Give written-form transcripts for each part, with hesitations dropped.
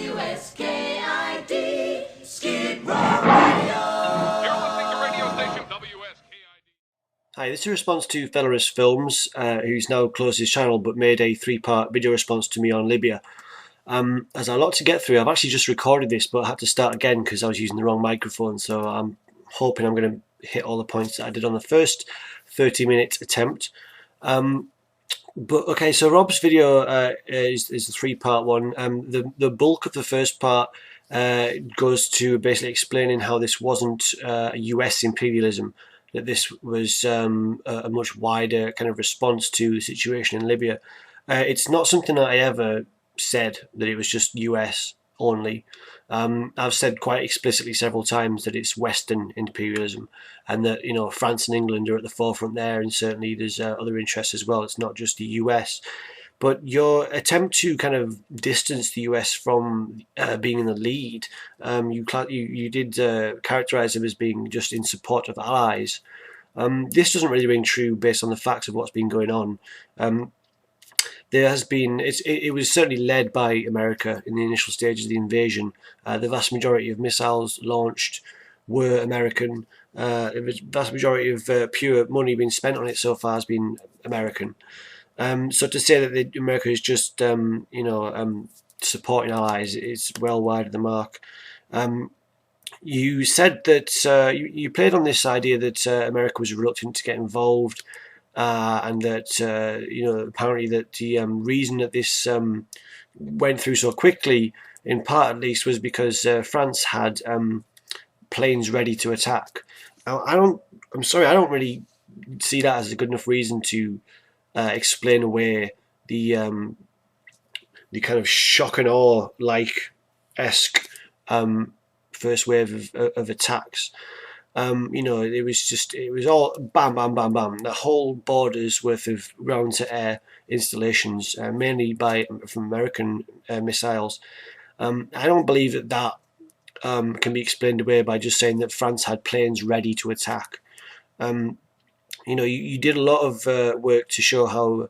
Skid Row Radio. You're listening to radio station WSKID. Hi, this is a response to FederalistFilms, who's now closed his channel but made a 3-part video response to me on Libya. There's a lot to get through. I've actually just recorded this but had to start again because I was using the wrong microphone, so I'm hoping I'm going to hit all the points that I did on the first 30-minute attempt. But okay, so Rob's video is a 3-part one. The bulk of the first part goes to basically explaining how this wasn't US imperialism, that this was a much wider kind of response to the situation in Libya. It's not something that I ever said that it was just US only. I've said quite explicitly several times that it's Western imperialism, and that, you know, France and England are at the forefront there, and certainly there's other interests as well. It's not just the US. But your attempt to kind of distance the US from being in the lead, you did characterize them as being just in support of allies. This doesn't really ring true based on the facts of what's been going on. There has been, it was certainly led by America in the initial stages of the invasion. The vast majority of missiles launched were American. The vast majority of pure money being spent on it so far has been American. So to say that America is just, supporting allies, it's well wide of the mark. You said that you played on this idea that America was reluctant to get involved. And that apparently that the reason that this went through so quickly, in part at least, was because France had planes ready to attack. Now, I'm sorry, I don't really see that as a good enough reason to explain away the kind of shock and awe esque first wave of attacks. It was all bam, bam, bam, bam. The whole border's worth of ground-to-air installations, mainly from American missiles. I don't believe that can be explained away by just saying that France had planes ready to attack. You did a lot of work to show how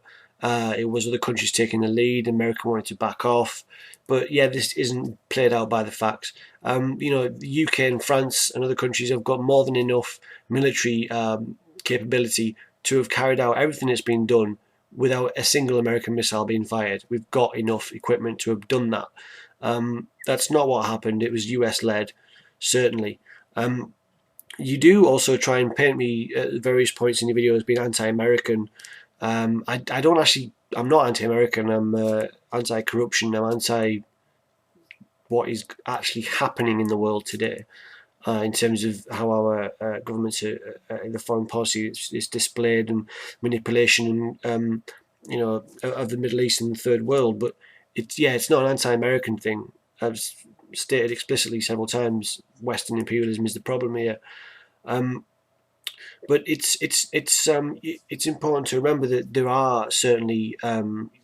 it was other countries taking the lead. America wanted to back off. But yeah, this isn't played out by the facts. The UK and France and other countries have got more than enough military capability to have carried out everything that's been done without a single American missile being fired. We've got enough equipment to have done that. That's not what happened. It was US-led, certainly. You do also try and paint me at various points in your video as being anti-American. I'm not anti-American. I'm anti-corruption. I'm anti what is actually happening in the world today, in terms of how our governments the foreign policy is displayed, and manipulation, and of the Middle East and the Third World. But it's not an anti-American thing. I've stated explicitly several times, Western imperialism is the problem here. But it's important to remember that there are certainly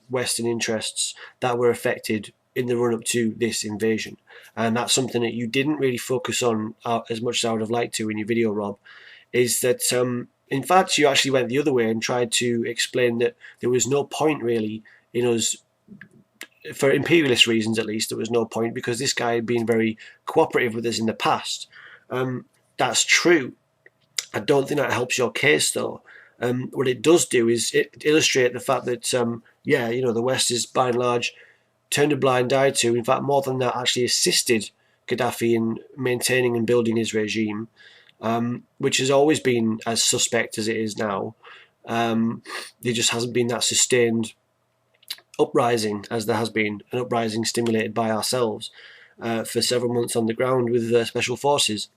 Western interests that were affected in the run-up to this invasion, and that's something that you didn't really focus on as much as I would have liked to in your video, Rob. Is that in fact you actually went the other way and tried to explain that there was no point really in us, for imperialist reasons at least, there was no point because this guy had been very cooperative with us in the past. That's true. I don't think that helps your case, though. What it does do is illustrate the fact that, the West is by and large turned a blind eye to, in fact, more than that, actually assisted Gaddafi in maintaining and building his regime, which has always been as suspect as it is now. There just hasn't been that sustained uprising as there has been, an uprising stimulated by ourselves for several months on the ground with special forces,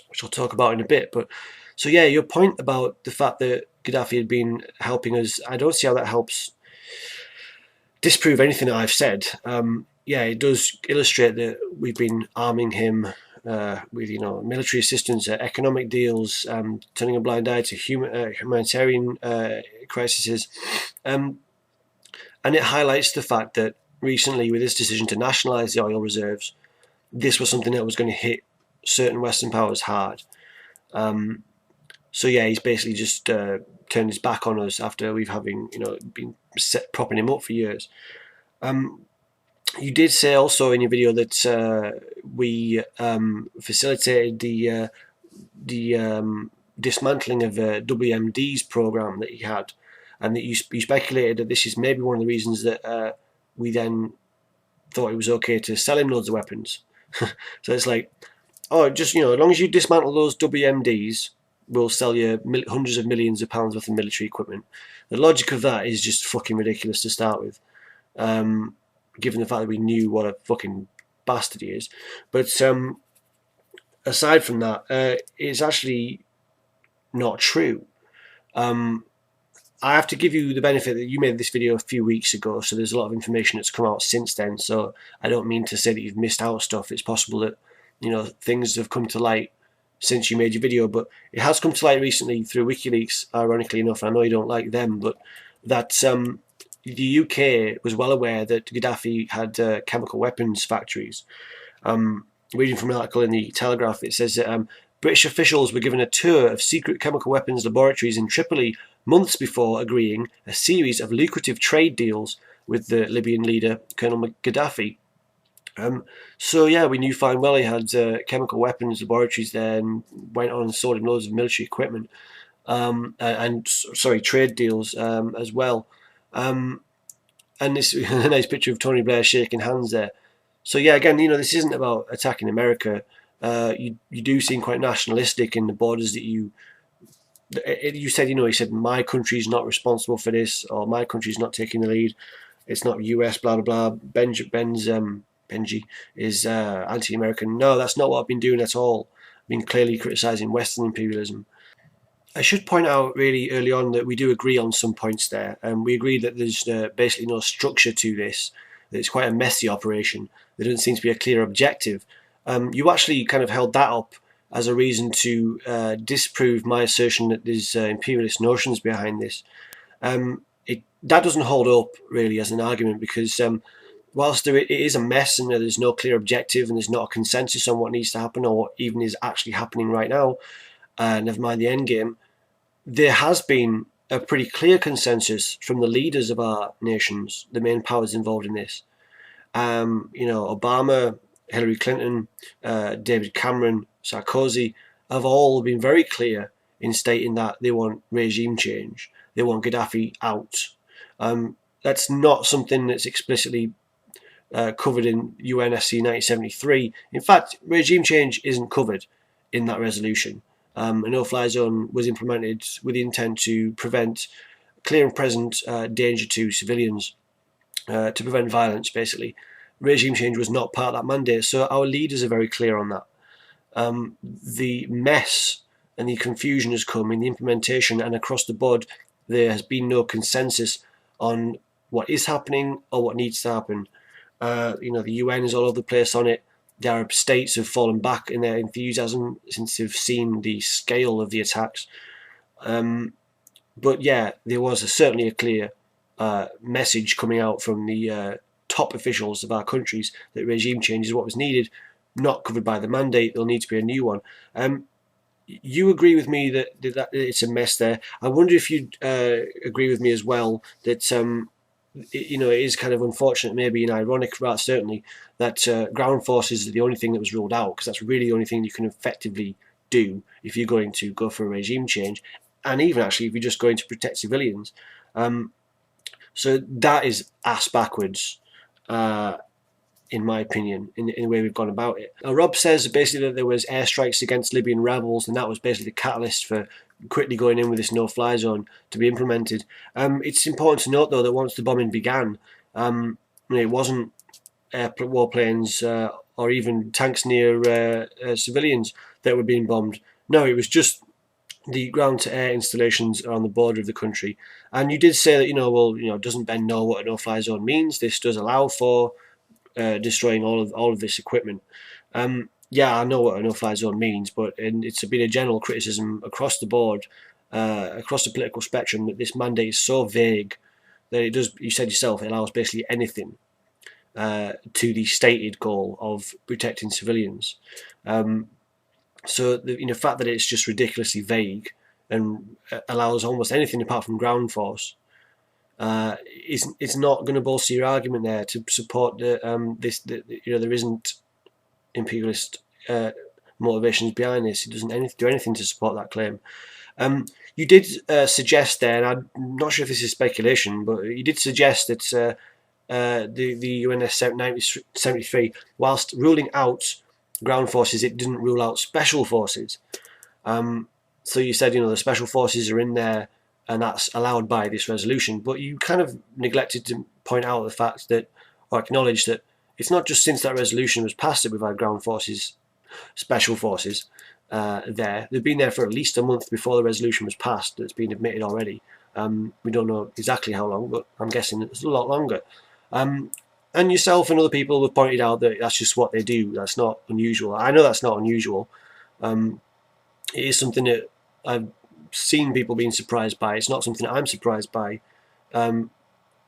which I'll talk about in a bit. But so yeah, your point about the fact that Gaddafi had been helping us, I don't see how that helps disprove anything that I've said. It does illustrate that we've been arming him with military assistance, economic deals, turning a blind eye to humanitarian crises, and it highlights the fact that recently, with his decision to nationalise the oil reserves, this was something that was going to hit certain Western powers hard. He's basically just turned his back on us after we've been propping him up for years. You did say also in your video that we facilitated the dismantling of WMD's program that he had, and that you speculated that this is maybe one of the reasons that we then thought it was okay to sell him loads of weapons. So it's like, oh, just, as long as you dismantle those WMDs, we'll sell you hundreds of millions of pounds worth of military equipment. The logic of that is just fucking ridiculous to start with, given the fact that we knew what a fucking bastard he is. But aside from that, it's actually not true. I have to give you the benefit that you made this video a few weeks ago, so there's a lot of information that's come out since then. So I don't mean to say that you've missed out stuff. It's possible that things have come to light since you made your video, but it has come to light recently through WikiLeaks, ironically enough. I know you don't like them, but that the UK was well aware that Gaddafi had chemical weapons factories. Reading from an article in the Telegraph, it says that British officials were given a tour of secret chemical weapons laboratories in Tripoli months before agreeing a series of lucrative trade deals with the Libyan leader, Colonel Gaddafi. So yeah, we knew fine well he had chemical weapons laboratories there, and went on and sold him loads of military equipment, and trade deals as well. And this a nice picture of Tony Blair shaking hands there. So yeah, again, this isn't about attacking America. You do seem quite nationalistic in the borders that you said. He said my country's not responsible for this, or my country's not taking the lead. It's not US, blah blah blah. Benji is anti-American. No, that's not what I've been doing at all. I've been clearly criticising Western imperialism. I should point out really early on that we do agree on some points there. We agree that there's basically no structure to this, that it's quite a messy operation. There doesn't seem to be a clear objective. You actually kind of held that up as a reason to disprove my assertion that there's imperialist notions behind this. That doesn't hold up really as an argument, because whilst it is a mess and there's no clear objective and there's not a consensus on what needs to happen or what even is actually happening right now, never mind the end game, there has been a pretty clear consensus from the leaders of our nations, the main powers involved in this. Obama, Hillary Clinton, David Cameron, Sarkozy have all been very clear in stating that they want regime change. They want Gaddafi out. That's not something that's explicitly covered in UNSC 1973. In fact, regime change isn't covered in that resolution. A no-fly zone was implemented with the intent to prevent clear and present danger to civilians, to prevent violence, basically. Regime change was not part of that mandate, so our leaders are very clear on that. The mess and the confusion has come in the implementation, and across the board there has been no consensus on what is happening or what needs to happen. The UN is all over the place on it. The Arab states have fallen back in their enthusiasm since they've seen the scale of the attacks. But yeah, there was certainly a clear message coming out from the top officials of our countries that regime change is what was needed, not covered by the mandate. There'll need to be a new one. You agree with me that it's a mess there. I wonder if you'd agree with me as well that it is kind of unfortunate, maybe, and ironic, rather certainly, that ground forces are the only thing that was ruled out, because that's really the only thing you can effectively do if you're going to go for a regime change, and even actually if you're just going to protect civilians. So that is ass backwards, in my opinion, in the way we've gone about it. Rob says basically that there was airstrikes against Libyan rebels, and that was basically the catalyst for quickly going in with this no-fly zone to be implemented. It's important to note, though, that once the bombing began, it wasn't warplanes or even tanks near civilians that were being bombed. No, it was just the ground-to-air installations around the border of the country. And you did say that, doesn't Ben know what a no-fly zone means? This does allow for destroying all of this equipment. Yeah, I know what a no-fly zone means, but it's been a general criticism across the board, across the political spectrum, that this mandate is so vague that it does, you said yourself, it allows basically anything to the stated goal of protecting civilians. So the fact that it's just ridiculously vague and allows almost anything apart from ground force it's not going to bolster your argument there to support the there isn't imperialist motivations behind this. It doesn't do anything to support that claim. You did suggest there, and I'm not sure if this is speculation, but you did suggest that the UNS 73, whilst ruling out ground forces, it didn't rule out special forces. So you said, the special forces are in there, and that's allowed by this resolution. But you kind of neglected to point out the fact that, or acknowledge that, it's not just since that resolution was passed that we've had ground forces, special forces there. They've been there for at least a month before the resolution was passed. That's been admitted already. We don't know exactly how long, but I'm guessing it's a lot longer. And yourself and other people have pointed out that that's just what they do. That's not unusual. I know that's not unusual. It is something that I've seen people being surprised by. It's not something that I'm surprised by. And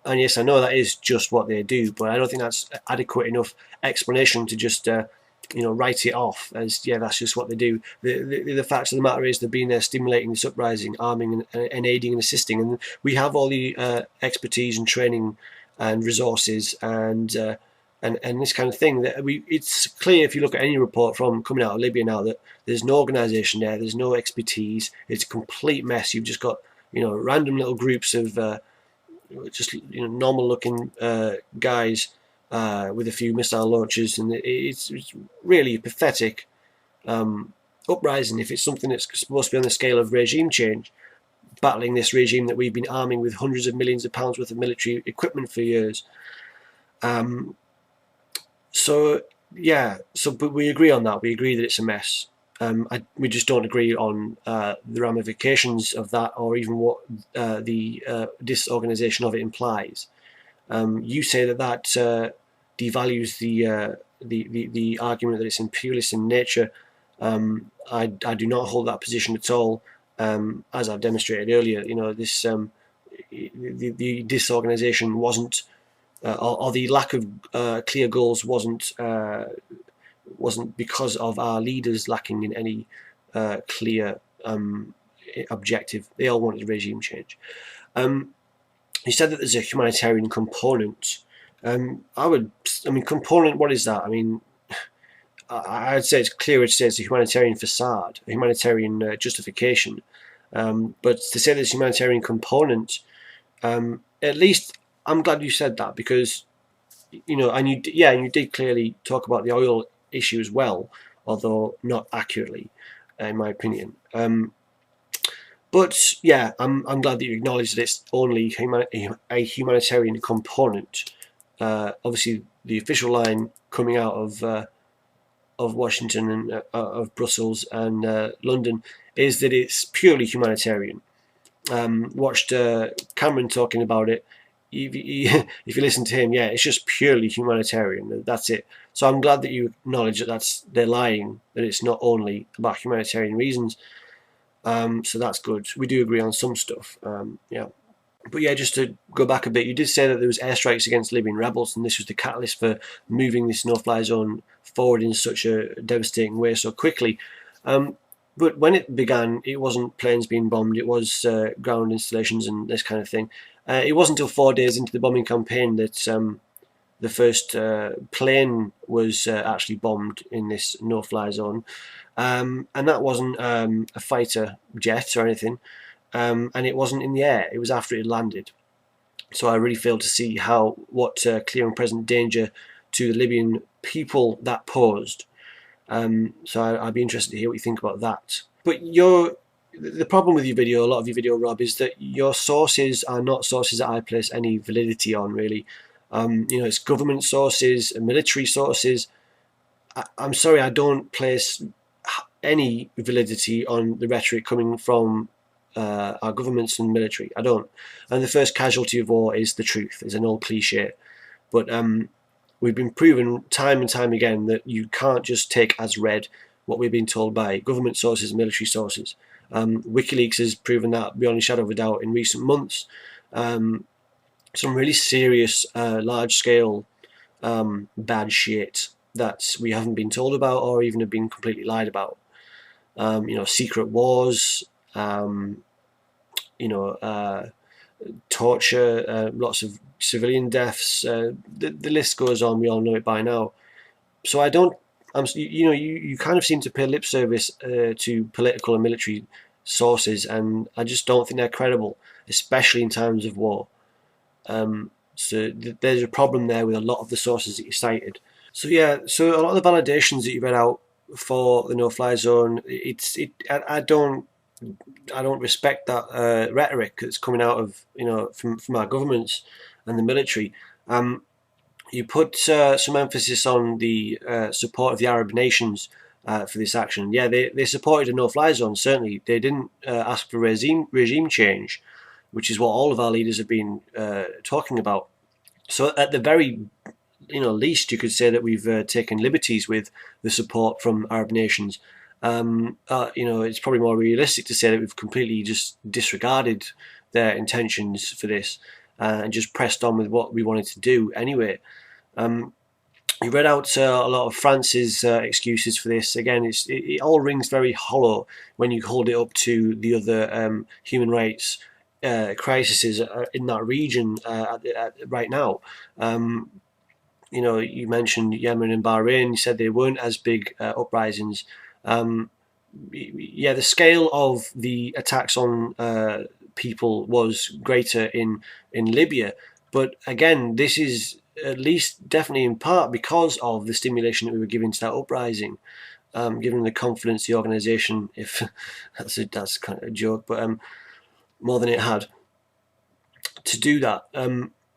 yes, I know that is just what they do, but I don't think that's adequate enough explanation to just write it off as, yeah, that's just what they do. The fact of the matter is they've been there stimulating this uprising, arming and aiding and assisting, and we have all the expertise and training and resources and this kind of thing. That it's clear if you look at any report from coming out of Libya now that there's no organisation there, there's no expertise. It's a complete mess. You've just got random little groups of just normal looking guys with a few missile launchers, and it's really a pathetic uprising if it's something that's supposed to be on the scale of regime change, battling this regime that we've been arming with hundreds of millions of pounds worth of military equipment for years. But we agree on that. We agree that it's a mess. We just don't agree on the ramifications of that, or even what the disorganisation of it implies. You say that devalues the argument that it's imperialist in nature. I do not hold that position at all. As I've demonstrated earlier, this the disorganisation wasn't, or the lack of clear goals wasn't because of our leaders lacking in any clear objective. They all wanted regime change. You said that there's a humanitarian component. Component, what is that? I'd say it's clearer to say it's a humanitarian facade, a humanitarian justification. But to say there's a humanitarian component, at least I'm glad you said that, because and you did clearly talk about the oil issue as well, although not accurately, in my opinion. But yeah, I'm glad that you acknowledge that it's only a humanitarian component. Obviously, the official line coming out of Washington and of Brussels and London is that it's purely humanitarian. Watched Cameron talking about it. If you listen to him, yeah, it's just purely humanitarian. That's it. So I'm glad that you acknowledge that they're lying, that it's not only about humanitarian reasons. So that's good. We do agree on some stuff. Yeah. But yeah, just to go back a bit, you did say that there was airstrikes against Libyan rebels, and this was the catalyst for moving this no-fly zone forward in such a devastating way so quickly. But when it began, it wasn't planes being bombed, it was ground installations and this kind of thing. It wasn't until 4 days into the bombing campaign that the first plane was actually bombed in this no-fly zone. And that wasn't a fighter jet or anything. And it wasn't in the air, it was after it had landed. So I really failed to see what clear and present danger to the Libyan people that posed. So I'd be interested to hear what you think about that. But the problem with your video, a lot of your video, Rob, is that your sources are not sources that I place any validity on, really. It's government sources, military sources. I'm sorry, I don't place any validity on the rhetoric coming from our governments and military. I don't. And the first casualty of war is the truth, is an old cliche. But we've been proven time and time again that you can't just take as read what we've been told by government sources and military sources. WikiLeaks has proven that beyond a shadow of a doubt in recent months. Some really serious, large-scale bad shit that we haven't been told about or even have been completely lied about. Secret wars, torture, lots of civilian deaths. The list goes on. We all know it by now. So I don't. You kind of seem to pay lip service to political and military sources, and I just don't think they're credible, especially in times of war. So there's a problem there with a lot of the sources that you cited. So yeah, so a lot of the validations that you read out for the no-fly zone, I don't respect that rhetoric that's coming out of from our governments and the military. You put some emphasis on the support of the Arab nations for this action. Yeah, they supported a no-fly zone. Certainly, they didn't ask for regime change, which is what all of our leaders have been talking about. So at the very least, you could say that we've taken liberties with the support from Arab nations. It's probably more realistic to say that we've completely just disregarded their intentions for this and just pressed on with what we wanted to do anyway. You read out a lot of France's excuses for this. Again, it all rings very hollow when you hold it up to the other human rights crises in that region right now. You mentioned Yemen and Bahrain. You said they weren't as big uprisings. The scale of the attacks on people was greater in Libya, but again, this is at least definitely in part because of the stimulation that we were giving to that uprising, giving the confidence the organisation, if that's kind of a joke, but more than it had, to do that.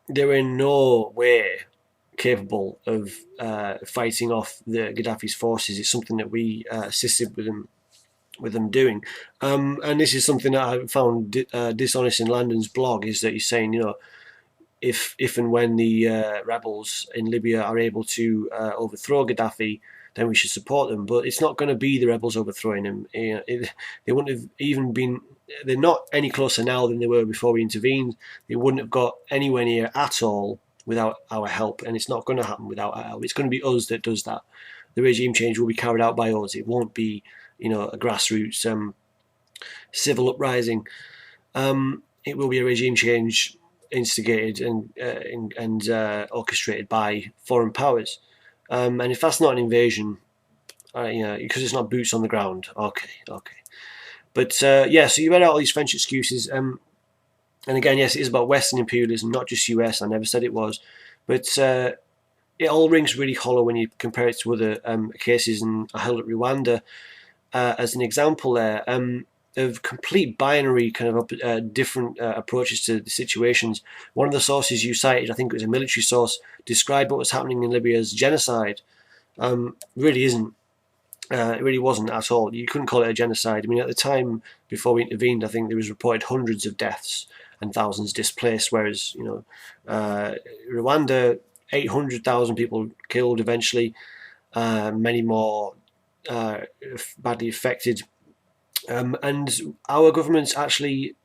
They were in no way capable of fighting off the Gaddafi's forces. It's something that we assisted with them doing, and this is something that I found dishonest in Landon's blog, is that he's saying, if and when the rebels in Libya are able to overthrow Gaddafi, then we should support them. But it's not going to be the rebels overthrowing him. They wouldn't have even been. They're not any closer now than they were before we intervened. They wouldn't have got anywhere near at all without our help, and it's not going to happen without our help. It's going to be us that does that. The regime change will be carried out by us. It won't be, a grassroots civil uprising. It will be a regime change instigated and orchestrated by foreign powers. And if that's not an invasion, because it's not boots on the ground, okay. But so you read out all these French excuses. And again, yes, it is about Western imperialism, not just US. I never said it was. But it all rings really hollow when you compare it to other cases. And I held up Rwanda as an example there of complete binary kind of different approaches to the situations. One of the sources you cited, I think it was a military source, described what was happening in Libya as genocide. Really isn't. It really wasn't at all. You couldn't call it a genocide. I mean, at the time before we intervened, I think there was reported hundreds of deaths and thousands displaced, whereas, Rwanda, 800,000 people killed eventually, many more badly affected. And our governments actually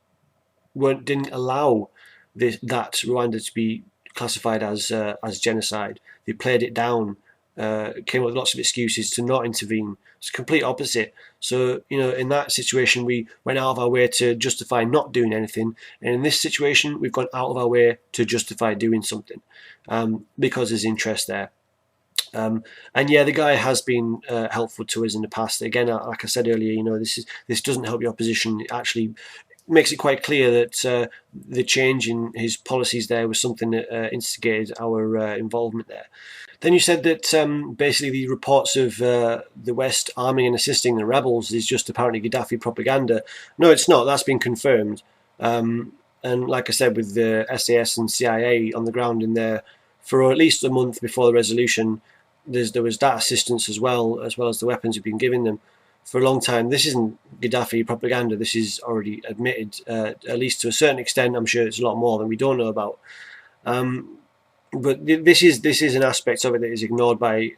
didn't allow that Rwanda to be classified as genocide. They played it down, came up with lots of excuses to not intervene. It's the complete opposite. So, in that situation, we went out of our way to justify not doing anything. And in this situation, we've gone out of our way to justify doing something because there's interest there. And yeah, the guy has been helpful to us in the past. Again, like I said earlier, this doesn't help your position. It actually makes it quite clear that the change in his policies there was something that instigated our involvement there. Then you said that basically the reports of the West arming and assisting the rebels is just apparently Gaddafi propaganda. No, it's not. That's been confirmed. And like I said, with the SAS and CIA on the ground in there for at least a month before the resolution, there was that assistance as well as the weapons we've been giving them for a long time. This isn't Gaddafi propaganda. This is already admitted, at least to a certain extent. I'm sure it's a lot more than we don't know about. But this is an aspect of it that is ignored by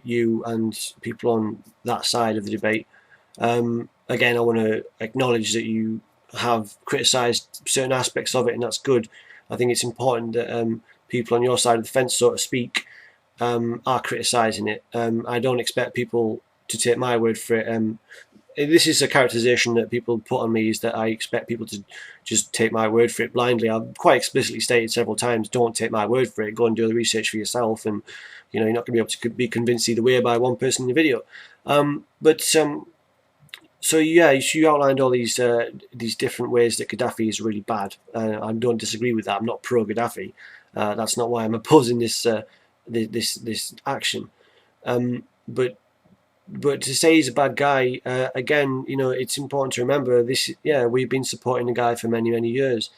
you and people on that side of the debate. Again, I want to acknowledge that you have criticised certain aspects of it, and that's good. I think it's important that people on your side of the fence, so to speak, are criticising it. I don't expect people to take my word for it. this is a characterization that people put on me, is that I expect people to just take my word for it blindly. I've quite explicitly stated several times, don't take my word for it. Go and do the research for yourself, and you're not going to be able to be convinced either way by one person in the video. So yeah, you outlined all these different ways that Gaddafi is really bad. I don't disagree with that. I'm not pro Gaddafi. That's not why I'm opposing this action. But to say he's a bad guy, again, it's important to remember this. Yeah, we've been supporting the guy for many years.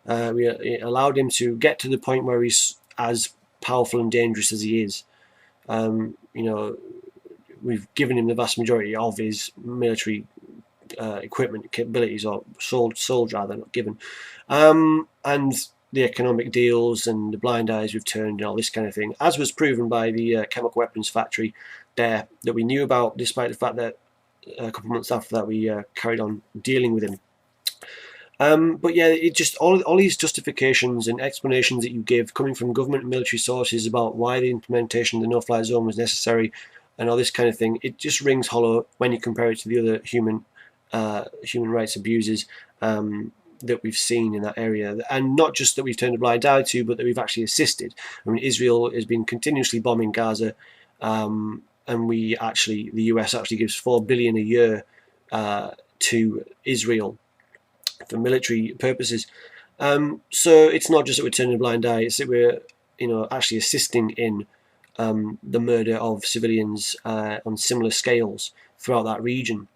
We allowed him to get to the point where he's as powerful and dangerous as he is. We've given him the vast majority of his military equipment capabilities, or sold rather, not given, and the economic deals and the blind eyes we've turned and all this kind of thing, as was proven by the chemical weapons factory there that we knew about, despite the fact that a couple of months after that we carried on dealing with him. But yeah, it just all these justifications and explanations that you give, coming from government and military sources, about why the implementation of the no-fly zone was necessary and all this kind of thing, it just rings hollow when you compare it to the other human rights abuses that we've seen in that area, and not just that we've turned a blind eye to, but that we've actually assisted. I mean, Israel has been continuously bombing Gaza, and the US actually gives $4 billion a year to Israel for military purposes. So it's not just that we're turning a blind eye; it's that we're actually assisting in the murder of civilians on similar scales throughout that region.